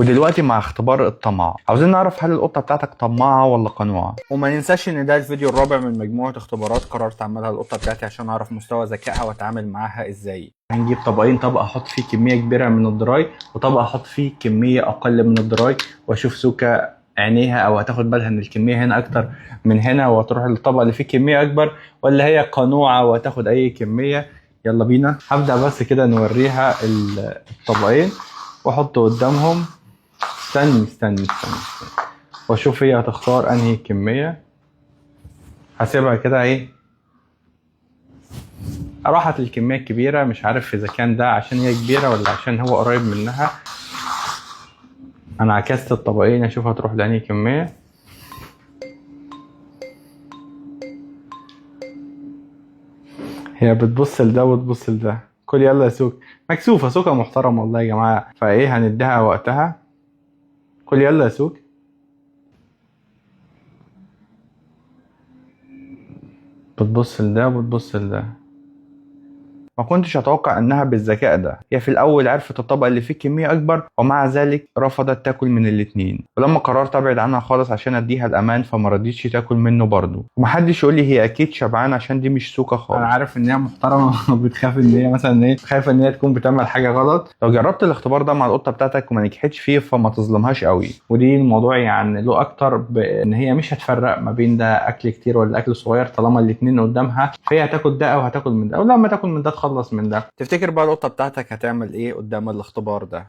ودلوقتي مع اختبار الطمع، عاوزين نعرف هل القطة بتاعتك طماعة ولا قنوعة. وما ننساش ان ده الفيديو الرابع من مجموعة اختبارات قررت اعملها القطة بتاعتي عشان اعرف مستوى ذكائها واتعامل معاها ازاي. هنجيب طبقين، طبق احط فيه كمية كبيرة من الدراي وطبق احط فيه كمية اقل من الدراي، واشوف سوكا عينيها او هتاخد بالها ان الكمية هنا اكتر من هنا وتروح للطبق اللي فيه كمية اكبر، ولا هي قنوعة وهتاخد اي كمية. يلا بينا. هبدأ بس كده نوريها الطبقين واحط قدامهم. استني واشوف هي هتختار انهي كمية. هسيبها كده ايه، راحت الكمية الكبيرة. مش عارف اذا كان ده عشان هي كبيرة ولا عشان هو قريب منها. انا عكست الطبقين اشوف هتروح لانهي كمية. هي بتبص لده وتبص لده. كل يلا يا سوك. مكسوفة سوكا محترمة والله يا جماعة، فايه هنديها وقتها. كل يلا يا سوك. بتبص لده وبتبص لده. ما كنتش اتوقع انها بالذكاء ده. هي في الاول عرفت الطبق اللي فيه كميه اكبر ومع ذلك رفضت تاكل من الاتنين، ولما قررت ابعد عنها خالص عشان اديها الامان فما رضيتش تاكل منه برضه. ومحدش يقول لي هي اكيد شبعانه عشان دي مش سوكا خالص. انا عارف ان هي محترمه وبتخاف ان هي مثلا ايه، خايفه ان هي تكون بتعمل حاجه غلط. لو جربت الاختبار ده مع القطه بتاعتك وما نجحتش فيه فما تظلمهاش قوي. ودي الموضوع يعني له اكتر بان هي مش هتفرق ما بين ده اكل كتير ولا اكل صغير، طالما الاتنين قدامها فهي هتاكل ده او هتاكل من ده، او لما تاكل من ده تخلص من ده. تفتكر بقى القطه بتاعتك هتعمل ايه قدام الاختبار ده؟